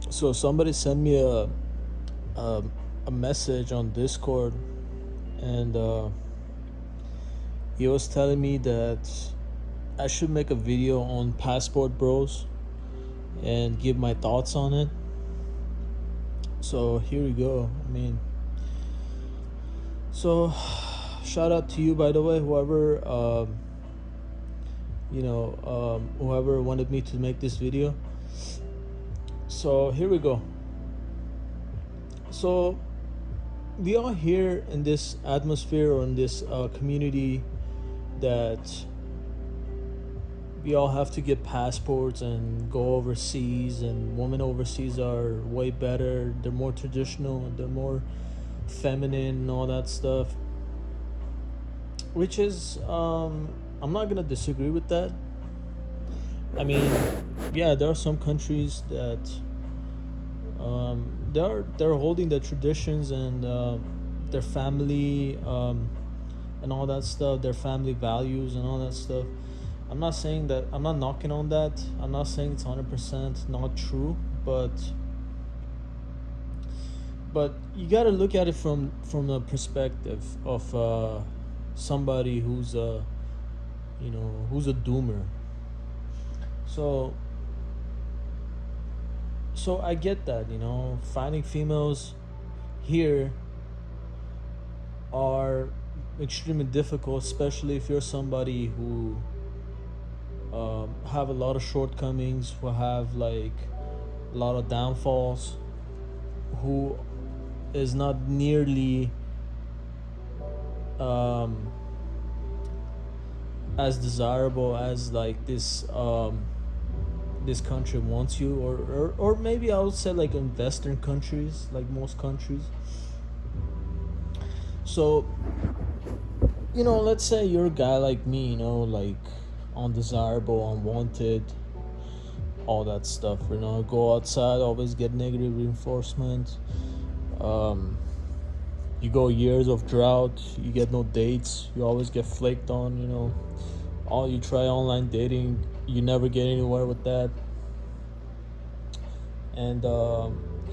So somebody sent me a, a message on Discord, and he was telling me that I should make a video on Passport Bros and give my thoughts on it. So here we go. So shout out to you, by the way, whoever whoever wanted me to make this video. So here we go. So we are here in this atmosphere, or in this community, that we all have to get passports and go overseas, and women overseas are way better, they're more traditional, they're more feminine and all that stuff, which is I'm not gonna disagree with that. I mean, yeah, there are some countries that they're holding their traditions and their family, and all that stuff, their family values and all that stuff. I'm not saying that, I'm not knocking on that. I'm not saying it's 100% not true, but you got to look at it from the perspective of somebody who's a who's a doomer. So I get that, finding females here are extremely difficult, especially if you're somebody who have a lot of shortcomings, who have like a lot of downfalls, who is not nearly um, as desirable as like this country wants you, or maybe I would say like in Western countries, like most countries. So let's say you're a guy like me, like undesirable, unwanted, all that stuff. Go outside, always get negative reinforcement. Um, you go years of drought, you get no dates, you always get flaked on. All you try online dating, you never get anywhere with that, and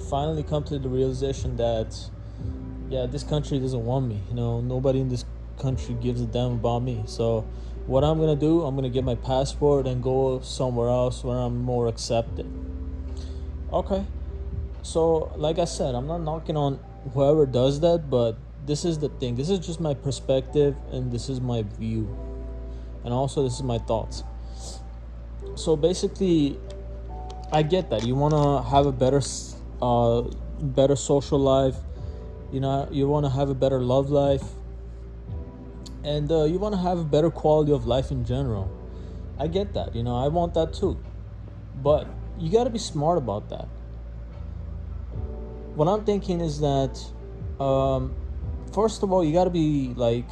finally come to the realization that yeah, this country doesn't want me. Nobody in this country gives a damn about me. So what I'm gonna do, I'm gonna get my passport and go somewhere else where I'm more accepted. Okay. So like I said, I'm not knocking on whoever does that, but this is the thing. This is just my perspective, and this is my view, and also this is my thoughts. So basically, I get that you want to have a better social life. You want to have a better love life, and you want to have a better quality of life in general. I get that. I want that too, but you got to be smart about that. What I'm thinking is that, first of all, you got to be like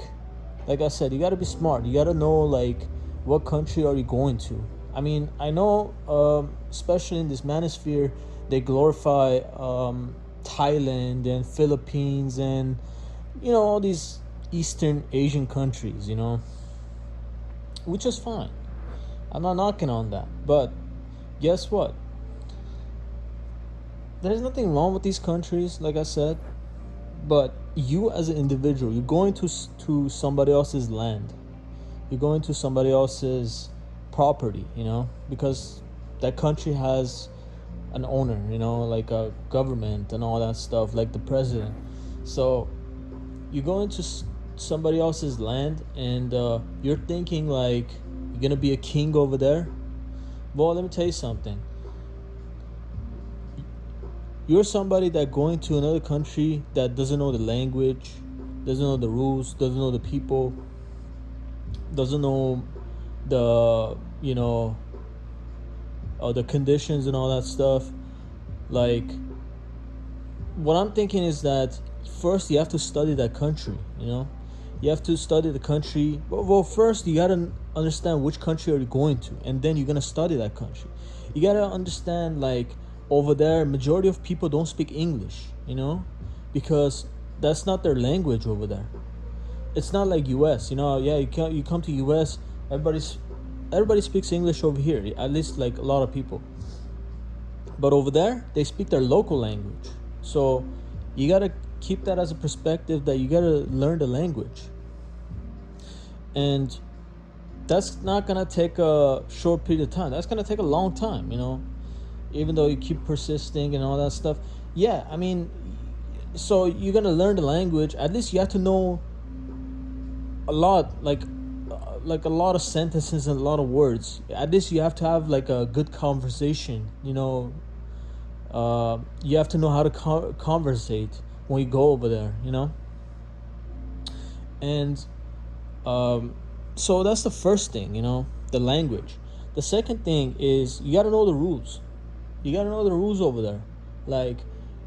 I said, you got to be smart. You got to know like what country are you going to. I mean, I know, especially in this manosphere, they glorify Thailand and Philippines and all these Eastern Asian countries, which is fine. I'm not knocking on that, but guess what? There's nothing wrong with these countries, like I said, but you as an individual, you're going to somebody else's land, you're going to somebody else's property, because that country has an owner, like a government and all that stuff, like the president. So you go into somebody else's land, and you're thinking like you're gonna be a king over there. Well, let me tell you something. You're somebody that going to another country that doesn't know the language, doesn't know the rules, doesn't know the people, doesn't know the the conditions and all that stuff. Like, what I'm thinking is that first you have to study that country. You have to study the country. Well, first you gotta understand which country are you going to, and then you're gonna study that country. You gotta understand, like, over there, majority of people don't speak English, because that's not their language over there. It's not like US. Yeah, you come to US, everybody speaks English over here, at least like a lot of people. But over there, they speak their local language. So you gotta keep that as a perspective, that you gotta learn the language. And that's not gonna take a short period of time. That's gonna take a long time, even though you keep persisting and all that stuff. Yeah, I mean, so you're gonna learn the language. At least you have to know a lot, like a lot of sentences and a lot of words. At least you have to have like a good conversation. You have to know how to conversate when you go over there. And so that's the first thing. The language. The second thing is you got to know the rules. You got to know the rules over there. Like,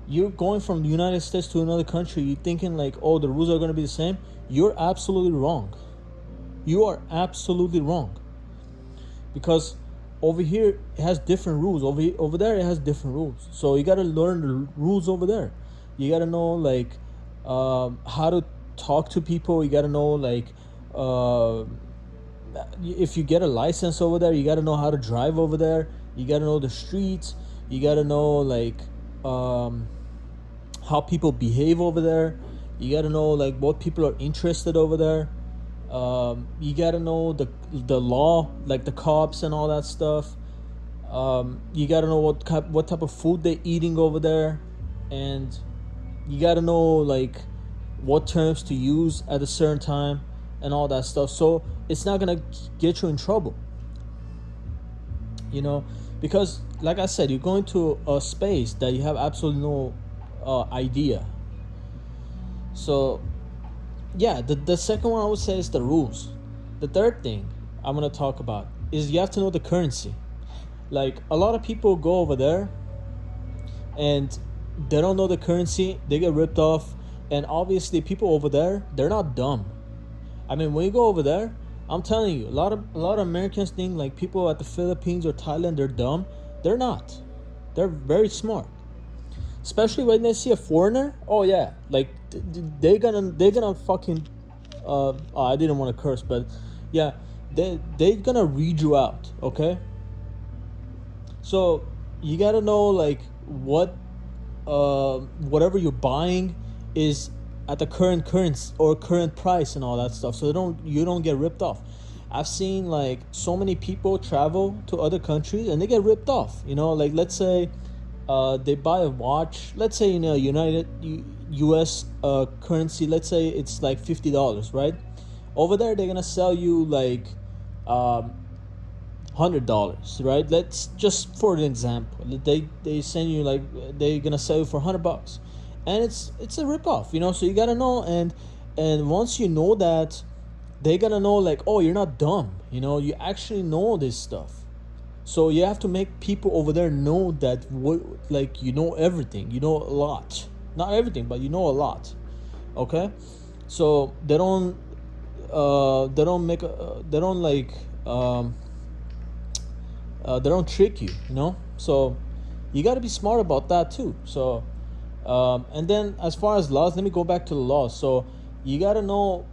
you're going from the United States to another country, you're thinking like, oh, the rules are going to be the same. You're absolutely wrong. You are absolutely wrong. Because over here it has different rules. Over there it has different rules. So you got to learn the rules over there. You got to know like how to talk to people. You got to know like if you get a license over there, you got to know how to drive over there. You got to know the streets. You got to know like how people behave over there. You got to know like what people are interested over there. You got to know the law, like the cops and all that stuff. You got to know what type of food they're eating over there, and you got to know like what terms to use at a certain time and all that stuff. So it's not gonna get you in trouble, because like I said, you're going to a space that you have absolutely no idea. So yeah, the second one I would say is the rules. The third thing I'm gonna talk about is you have to know the currency. Like, a lot of people go over there and they don't know the currency, they get ripped off. And obviously people over there, they're not dumb. I mean, when you go over there, I'm telling you, a lot of Americans think like people at the Philippines or Thailand, they're dumb. They're not. They're very smart. Especially when they see a foreigner. Oh yeah, like they're gonna fucking I didn't want to curse, but yeah, they're gonna read you out, okay? So you gotta know like what whatever you're buying is at the current currency or current price and all that stuff, so you don't get ripped off. I've seen like so many people travel to other countries and they get ripped off. Like, let's say they buy a watch, let's say in a US currency, let's say it's like $50, right? Over there they're gonna sell you like $100, right? Let's just, for an example, they send you like, they're gonna sell you for $100, and it's a rip off, so you gotta know. And once you know that, they're gonna know like, oh, you're not dumb, you actually know this stuff. So you have to make people over there know that like you know everything, you know a lot, not everything, but you know a lot, okay? So they don't trick you, So you got to be smart about that too. So and then as far as laws, let me go back to the laws. So you got to know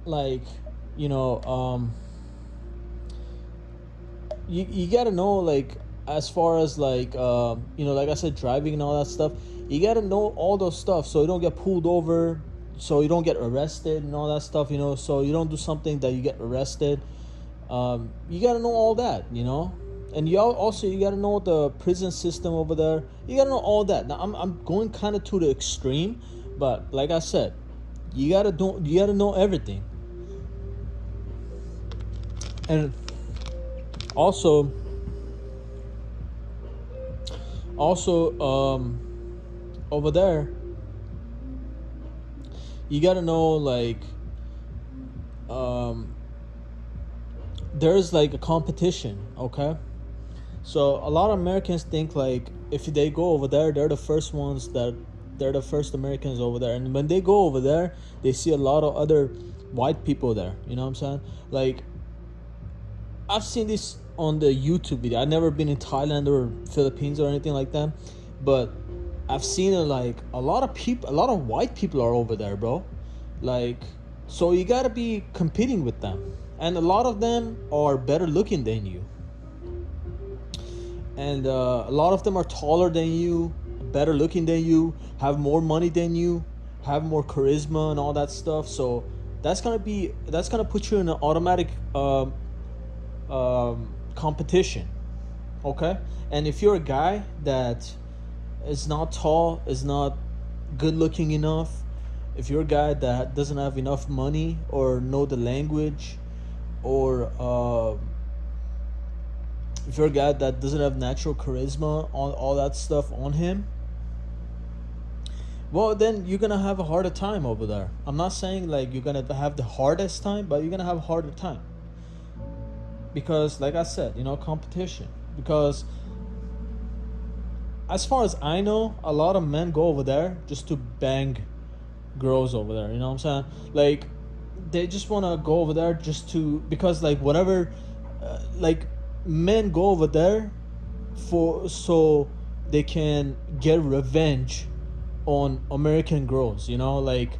like you got to know like, as far as like like I said, driving and all that stuff, you got to know all those stuff so you don't get pulled over, so you don't get arrested and all that stuff, so you don't do something that you get arrested. You got to know all that, and you got to know the prison system over there. You got to know all that. Now I'm going kind of to the extreme, but like I said, you got to know everything. And also over there, you got to know like there's like a competition, okay? So a lot of Americans think like if they go over there, they're the first Americans over there, and when they go over there, they see a lot of other white people there. You know what I'm saying? Like, I've seen this on the YouTube video. I've never been in Thailand or Philippines or anything like that, but I've seen it like a lot of white people are over there, bro. Like, so you gotta be competing with them, and a lot of them are better looking than you. and a lot of them are taller than you, better looking than you, have more money than you, have more charisma and all that stuff. So that's gonna put you in an automatic competition. Okay, and if you're a guy that is not tall, is not good looking enough, if you're a guy that doesn't have enough money or know the language, or if you're a guy that doesn't have natural charisma, on all that stuff on him, well, then you're gonna have a harder time over there. I'm not saying like you're gonna have the hardest time, but you're gonna have a harder time because, like I said, competition. Because as far as I know, a lot of men go over there just to bang girls over there. You know what I'm saying? Like, they just want to go over there just to, because like whatever, like, men go over there for, so they can get revenge on American girls. Like,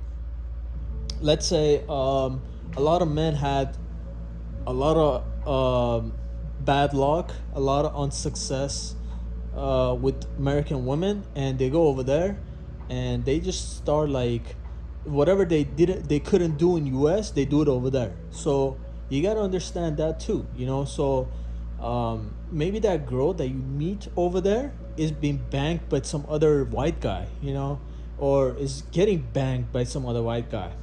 let's say a lot of men had a lot of bad luck, a lot of unsuccess with American women, and they go over there and they just start like whatever they couldn't do in US, they do it over there. So you got to understand that too. So maybe that girl that you meet over there is being banged by some other white guy, or is getting banged by some other white guy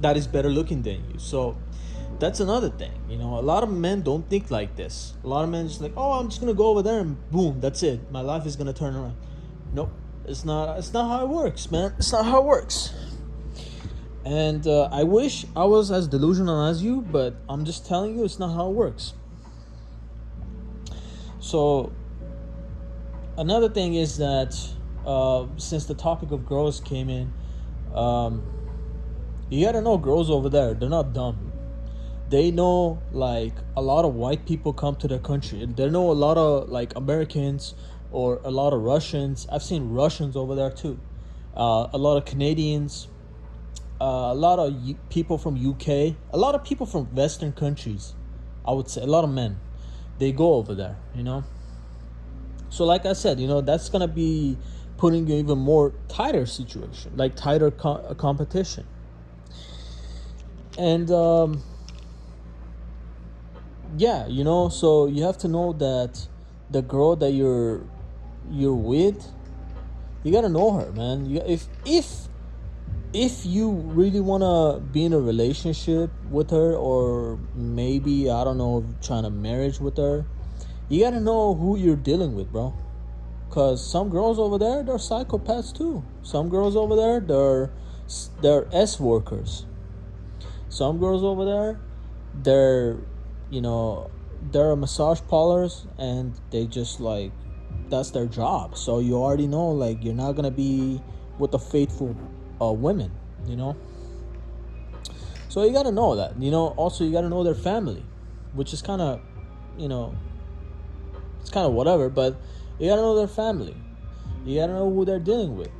that is better looking than you. So that's another thing. A lot of men don't think like this. A lot of men just like, oh, I'm just gonna go over there and boom, that's it, my life is gonna turn around. Nope, it's not how it works, man. It's not how it works. And I wish I was as delusional as you, but I'm just telling you, it's not how it works. So another thing is that since the topic of girls came in, you gotta know girls over there, they're not dumb. They know, like, a lot of white people come to their country, and they know a lot of like Americans or a lot of Russians. I've seen Russians over there too, a lot of Canadians, a lot of people from UK, a lot of people from Western countries. I would say a lot of men, they go over there. So like I said, that's gonna be putting you even more tighter situation, like tighter competition. And yeah, so you have to know that the girl that you're with, you gotta know her, man. If you really wanna be in a relationship with her, or maybe, I don't know, trying to marriage with her, you gotta know who you're dealing with, bro. Cause some girls over there, they're psychopaths too. Some girls over there, they're S workers. Some girls over there, they're they're massage parlors, and they just like, that's their job. So you already know, like, you're not gonna be with the faithful women. So you gotta know that. Also you gotta know their family, which is kind of, it's kind of whatever, but you gotta know their family. You gotta know who they're dealing with,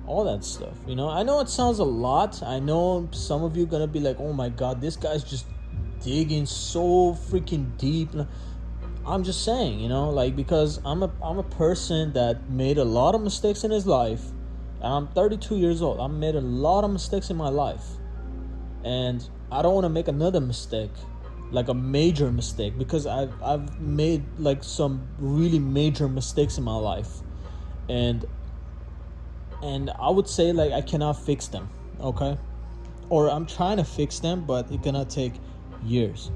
all that stuff. I know it sounds a lot. I know some of you gonna be like, oh my god, this guy's just digging so freaking deep. I'm just saying, like, because I'm a person that made a lot of mistakes in his life, and I'm 32 years old. I made a lot of mistakes in my life, and I don't want to make another mistake, like a major mistake, because I've made like some really major mistakes in my life, and I would say, like, I cannot fix them, okay? Or I'm trying to fix them, but it's gonna take years.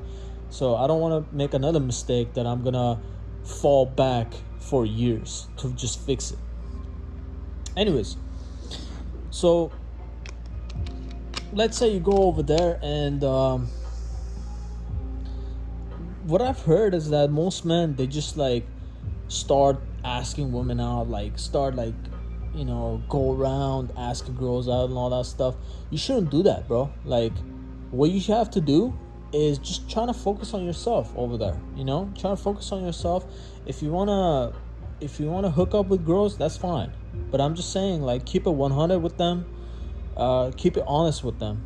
So I don't want to make another mistake that I'm gonna fall back for years to just fix it. Anyways, so let's say you go over there, and what I've heard is that most men, they just like start asking women out, like start like, go around asking girls out and all that stuff. You shouldn't do that, bro. Like, what you have to do is just trying to focus on yourself over there. Trying to focus on yourself. If you wanna hook up with girls, that's fine, but I'm just saying, like, keep it 100 with them. Keep it honest with them.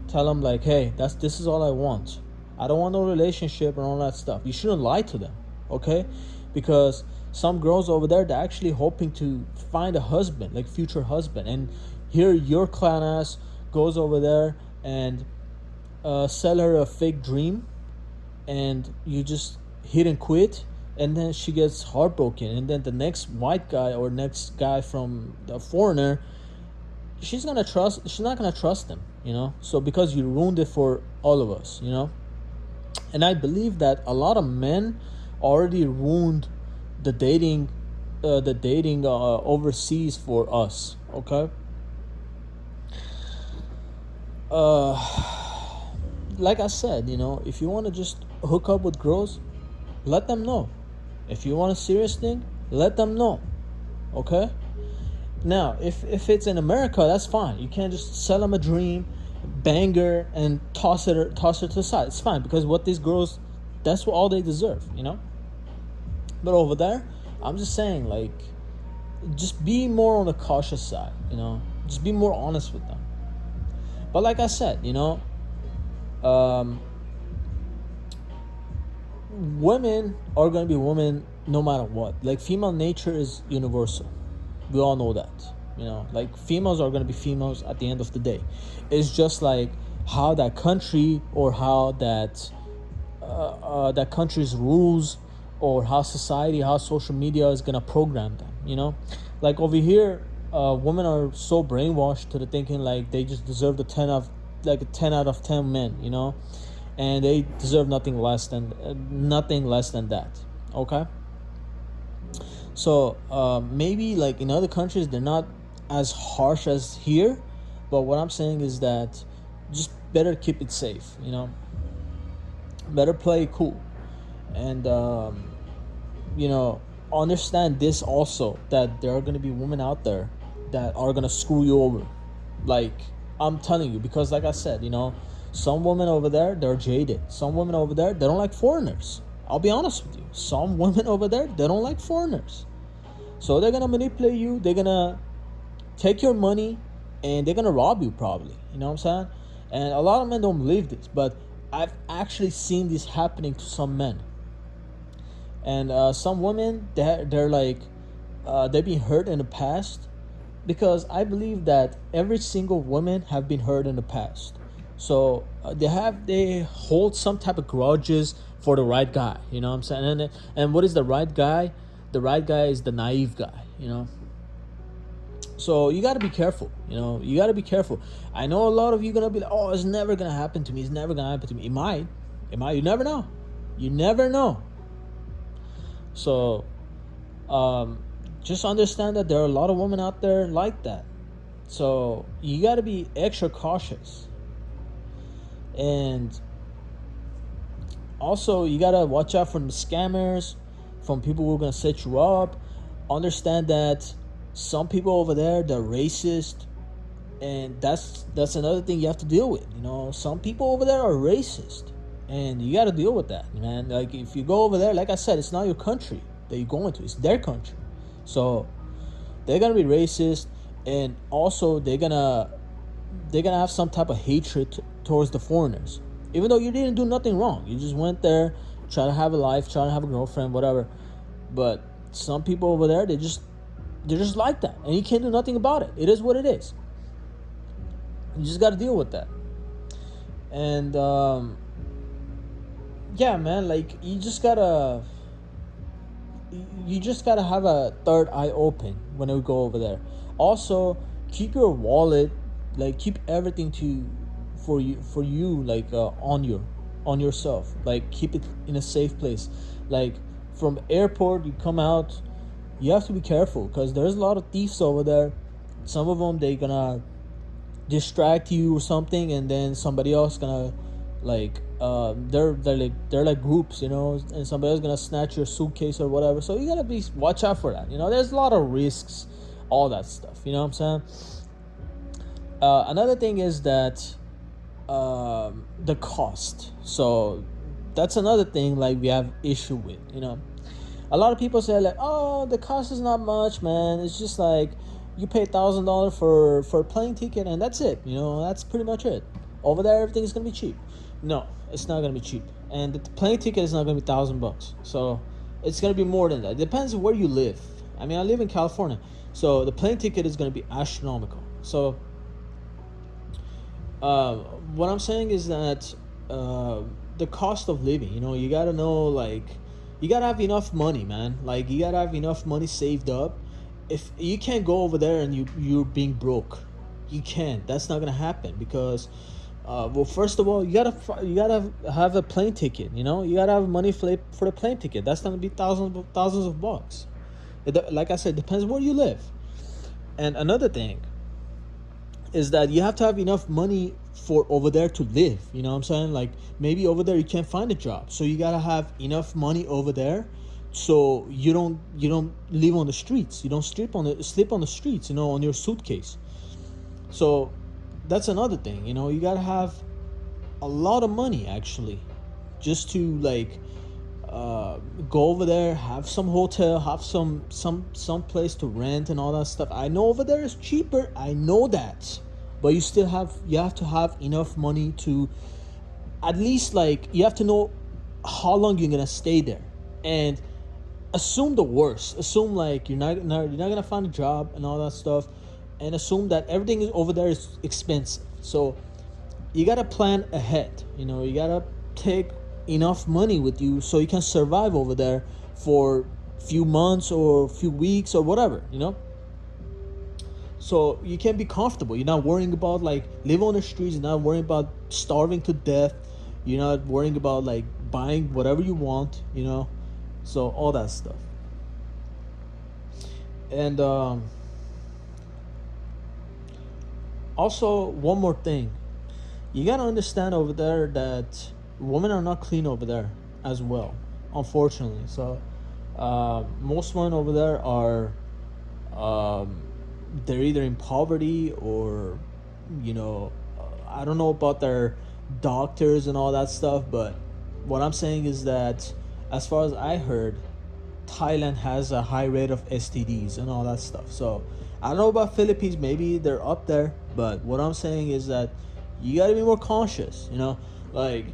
Tell them, like, hey, this is all I want. I don't want no relationship and all that stuff. You shouldn't lie to them. okay? Because some girls over there, they're actually hoping to find a husband, like future husband, and here your clown ass goes over there and sell her a fake dream, and you just hit and quit, and then she gets heartbroken, and then the next white guy or next guy from the foreigner, she's not gonna trust them, so because you ruined it for all of us, and I believe that a lot of men already ruined the dating overseas for us, okay. Like I said, if you want to just hook up with girls, let them know. If you want a serious thing, let them know, okay. Now if it's in America, that's fine. You can't just sell them a dream, bang her, and toss her to the side. It's fine, because what these girls, that's what all they deserve, but over there, I'm just saying, like, just be more on the cautious side, just be more honest with them. But like I said, women are going to be women no matter what. Like, female nature is universal. We all know that. Like, females are going to be females at the end of the day. It's just like how that country, or how that that country's rules, or how society, how social media is going to program them, like over here, women are so brainwashed to the thinking like they just deserve a 10 out of 10 men, and they deserve nothing less than that, okay. So maybe like in other countries they're not as harsh as here, but what I'm saying is that just better keep it safe, better play it cool, and understand this also, that there are going to be women out there that are going to screw you over. Like, I'm telling you, because like I said, some women over there, they're jaded. Some women over there, they don't like foreigners. I'll be honest with you. Some women over there, they don't like foreigners. So they're going to manipulate you. They're going to take your money, and they're going to rob you probably. You know what I'm saying? And a lot of men don't believe this, but I've actually seen this happening to some men. And some women, they're like, they've been hurt in the past, because I believe that every single woman have been hurt in the past. So they hold some type of grudges for the right guy. You know what I'm saying? And what is the right guy? The right guy is the naive guy. So you got to be careful. You got to be careful. I know a lot of you gonna be like, oh, it's never gonna happen to me. It's never gonna happen to me. It might. You never know. You never know. So, just understand that there are a lot of women out there like that. So you got to be extra cautious. And also, you got to watch out from scammers, from people who are going to set you up. Understand that some people over there, they're racist. And that's another thing you have to deal with. Some people over there are racist. And you got to deal with that, man. Like, if you go over there, like I said, it's not your country that you're going to. It's their country. So they're going to be racist. And also, they're gonna have some type of hatred towards the foreigners. Even though you didn't do nothing wrong. You just went there, try to have a life, try to have a girlfriend, whatever. But some people over there, they're just like that. And you can't do nothing about it. It is what it is. You just got to deal with that. And, yeah, man, like, you just gotta have a third eye open when we go over there. Also, keep your wallet, like, keep everything for you, like, on yourself. Like, keep it in a safe place. Like, from airport, you come out, you have to be careful, because there's a lot of thieves over there. Some of them, they gonna distract you or something, and then somebody else gonna, like, they're like groups, and somebody else gonna snatch your suitcase or whatever. So you gotta watch out for that. There's a lot of risks, all that stuff. You know what I'm saying? Another thing is that the cost. So that's another thing, like, we have issue with. A lot of people say, like, oh, the cost is not much, man. It's just like you pay $1,000 for a plane ticket, and that's it. That's pretty much it. Over there, everything is gonna be cheap. No, it's not gonna be cheap, and the plane ticket is not gonna be $1,000. So It's gonna be more than that. It depends where you live. I mean, I live in California, so the plane ticket is gonna be astronomical. So, uh, what I'm saying is that uh, the cost of living. You know, you gotta know, like, you gotta have enough money, man. Like, you gotta have enough money saved up. If you can't go over there and you're being broke, you can't. That's not gonna happen because, well, first of all, you gotta have a plane ticket. You know, you gotta have money for the plane ticket. That's gonna be thousands of bucks. Like I said, depends where you live. And another thing is that you have to have enough money for over there to live. You know what I'm saying? Like, maybe over there you can't find a job, so you gotta have enough money over there, so you don't live on the streets. You don't sleep on the streets. You know, on your suitcase. So that's another thing. You know, you gotta have a lot of money actually, just to like go over there, have some hotel, have some place to rent and all that stuff. I know over there is cheaper, I know that, but you have to have enough money to at least, like, you have to know how long you're gonna stay there, and assume the worst. Assume like you're not gonna find a job and all that stuff, and assume that everything over there is expensive. So you gotta plan ahead. You know, you gotta take enough money with you so you can survive over there for few months or few weeks or whatever, you know. So you can be comfortable. You're not worrying about like live on the streets. You're not worrying about starving to death. You're not worrying about like buying whatever you want, you know. So all that stuff. And also one more thing, you gotta understand over there that women are not clean over there as well, unfortunately. So most women over there are they're either in poverty or, you know, I don't know about their doctors and all that stuff, but what I'm saying is that as far as I heard, Thailand has a high rate of STDs and all that stuff. So I don't know about Philippines, maybe they're up there, but what I'm saying is that you gotta be more conscious, you know, like,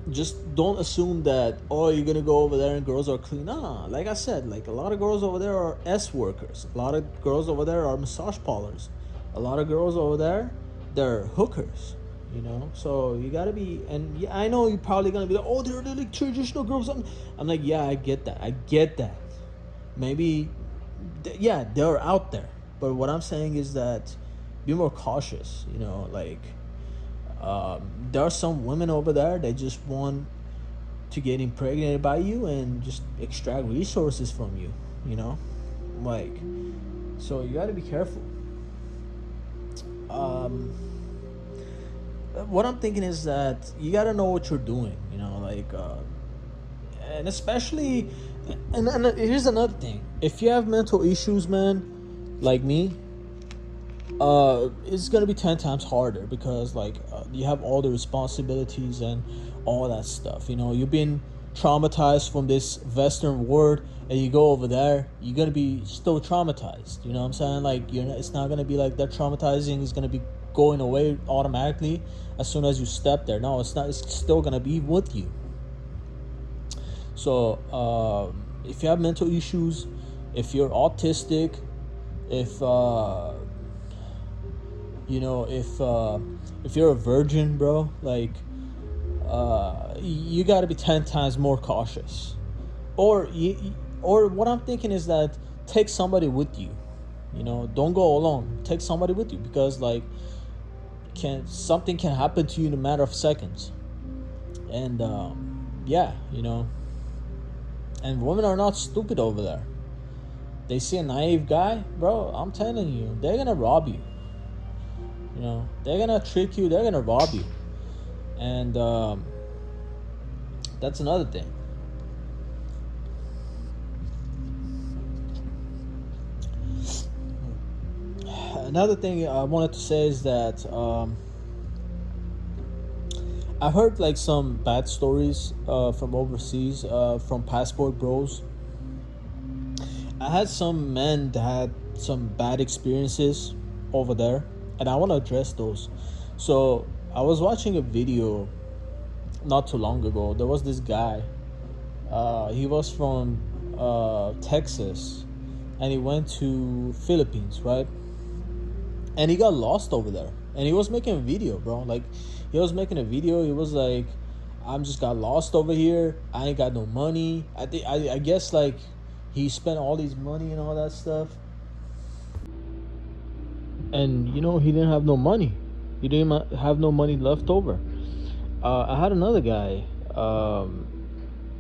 just don't assume that, oh, you're gonna go over there and girls are clean. Nah, like I said, like, a lot of girls over there are S workers. A lot of girls over there are massage parlors. A lot of girls over there, they're hookers. You know, so you gotta be. And yeah, I know you're probably gonna be like, oh, they're like traditional girls. I'm like, yeah, I get that. I get that. Maybe, yeah, they're out there. But what I'm saying is that be more cautious. You know, like, there are some women over there that just want to get impregnated by you and just extract resources from you, you know, like, so you got to be careful. What I'm thinking is that you got to know what you're doing, you know, like, and especially, and here's another thing, if you have mental issues, man, like me, it's gonna be 10 times harder because, like, you have all the responsibilities and all that stuff. You know, you've been traumatized from this Western world, and you go over there, you're gonna be still traumatized. You know what I'm saying? Like, it's not gonna be like that. Traumatizing is gonna be going away automatically as soon as you step there. No, it's not. It's still gonna be with you. So, if you have mental issues, if you're autistic, if you know, if you're a virgin, bro, like, you got to be 10 times more cautious. Or what I'm thinking is that take somebody with you. You know, don't go alone. Take somebody with you because, like, something can happen to you in a matter of seconds. And yeah, you know. And women are not stupid over there. They see a naive guy, bro, I'm telling you, they're gonna rob you. You know, they're gonna trick you, they're gonna rob you. And that's another thing. Another thing I wanted to say is that I've heard like some bad stories from overseas, from passport bros. I had some men that had some bad experiences over there, and I want to address those. So I was watching a video not too long ago. There was this guy. He was from Texas, and he went to Philippines, right? And he got lost over there. And he was making a video, bro. Like, he was making a video. He was like, "I'm just got lost over here. I ain't got no money." I guess like he spent all his money and all that stuff. And he didn't have no money. He didn't have no money left over. I had another guy.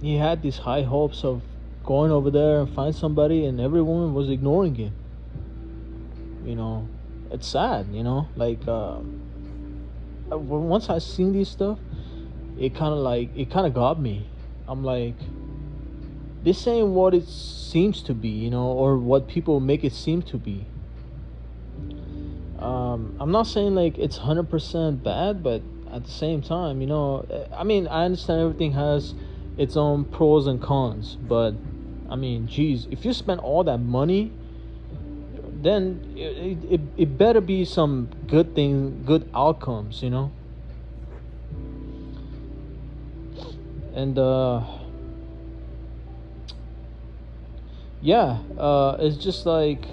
He had these high hopes of going over there and find somebody, and everyone was ignoring him. It's sad. Like once I seen these stuff, it kind of got me. I'm like, this ain't what it seems to be, or what people make it seem to be. I'm not saying like it's 100% bad, but at the same time, I mean, I understand everything has its own pros and cons, but I mean, geez, if you spend all that money, then it better be some good outcomes, and yeah, it's just like,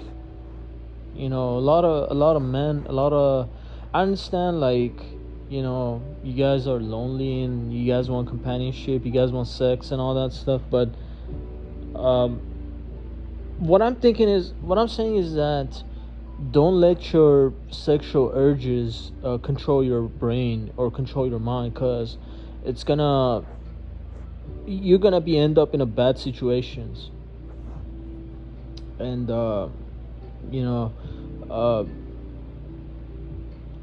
a lot of men, I understand, like, you guys are lonely and you guys want companionship, you guys want sex and all that stuff, but what I'm saying is that don't let your sexual urges control your brain or control your mind, because it's gonna you're gonna be end up in a bad situations. And you know uh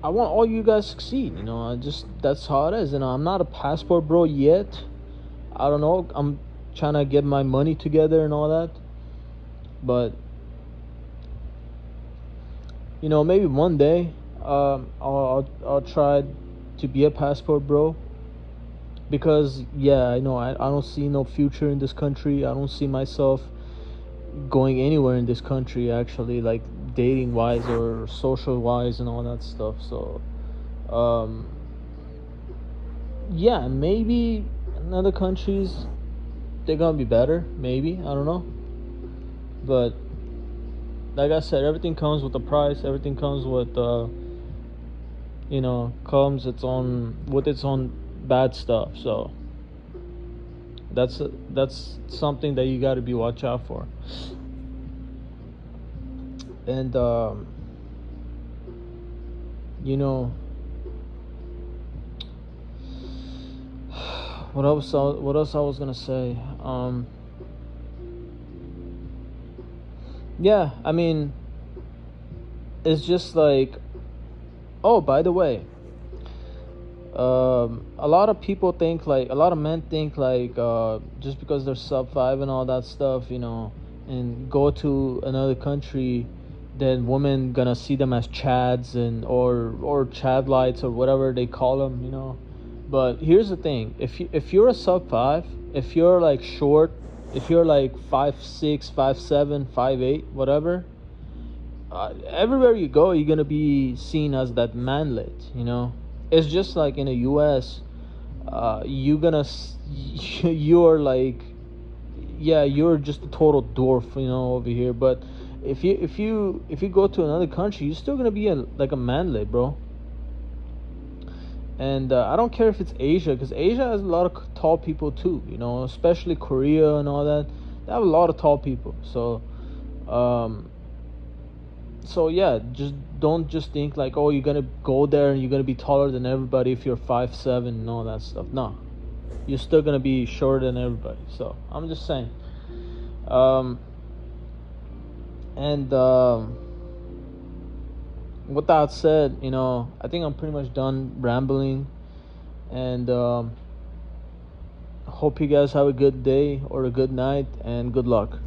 I want all you guys to succeed. I just That's how it is. I'm not a passport bro yet. I don't know, I'm trying to get my money together and all that, but maybe one day I'll try to be a passport bro, because yeah, I don't see no future in this country. I don't see myself going anywhere in this country, actually, like dating wise or social wise and all that stuff. So um yeah, maybe in other countries they're gonna be better, maybe, I don't know, but like I said, everything comes with a price. Everything comes with comes its own bad stuff. So that's something that you got to be watch out for. And you know what else I was gonna say. Yeah, I mean, it's just like, oh, by the way, a lot of people think, like, a lot of men think like, just because they're sub 5 and all that stuff, and go to another country, then women gonna see them as chads and or chad lights or whatever they call them. But here's the thing: if you're a sub 5, if you're like short, if you're like 5'6", 5'7", 5'8", whatever, everywhere you go, you're gonna be seen as that manlet. It's just like in the U.S. You're like, yeah, you're just a total dwarf, over here. But if you go to another country, you're still gonna be like a manlet, bro. And I don't care if it's Asia, because Asia has a lot of tall people too, especially Korea and all that. They have a lot of tall people. So yeah, just don't just think like, oh, you're gonna go there and you're gonna be taller than everybody if you're 5'7" and all that stuff. No, you're still gonna be shorter than everybody. So I'm just saying. And with that said, I think I'm pretty much done rambling. And hope you guys have a good day or a good night, and good luck.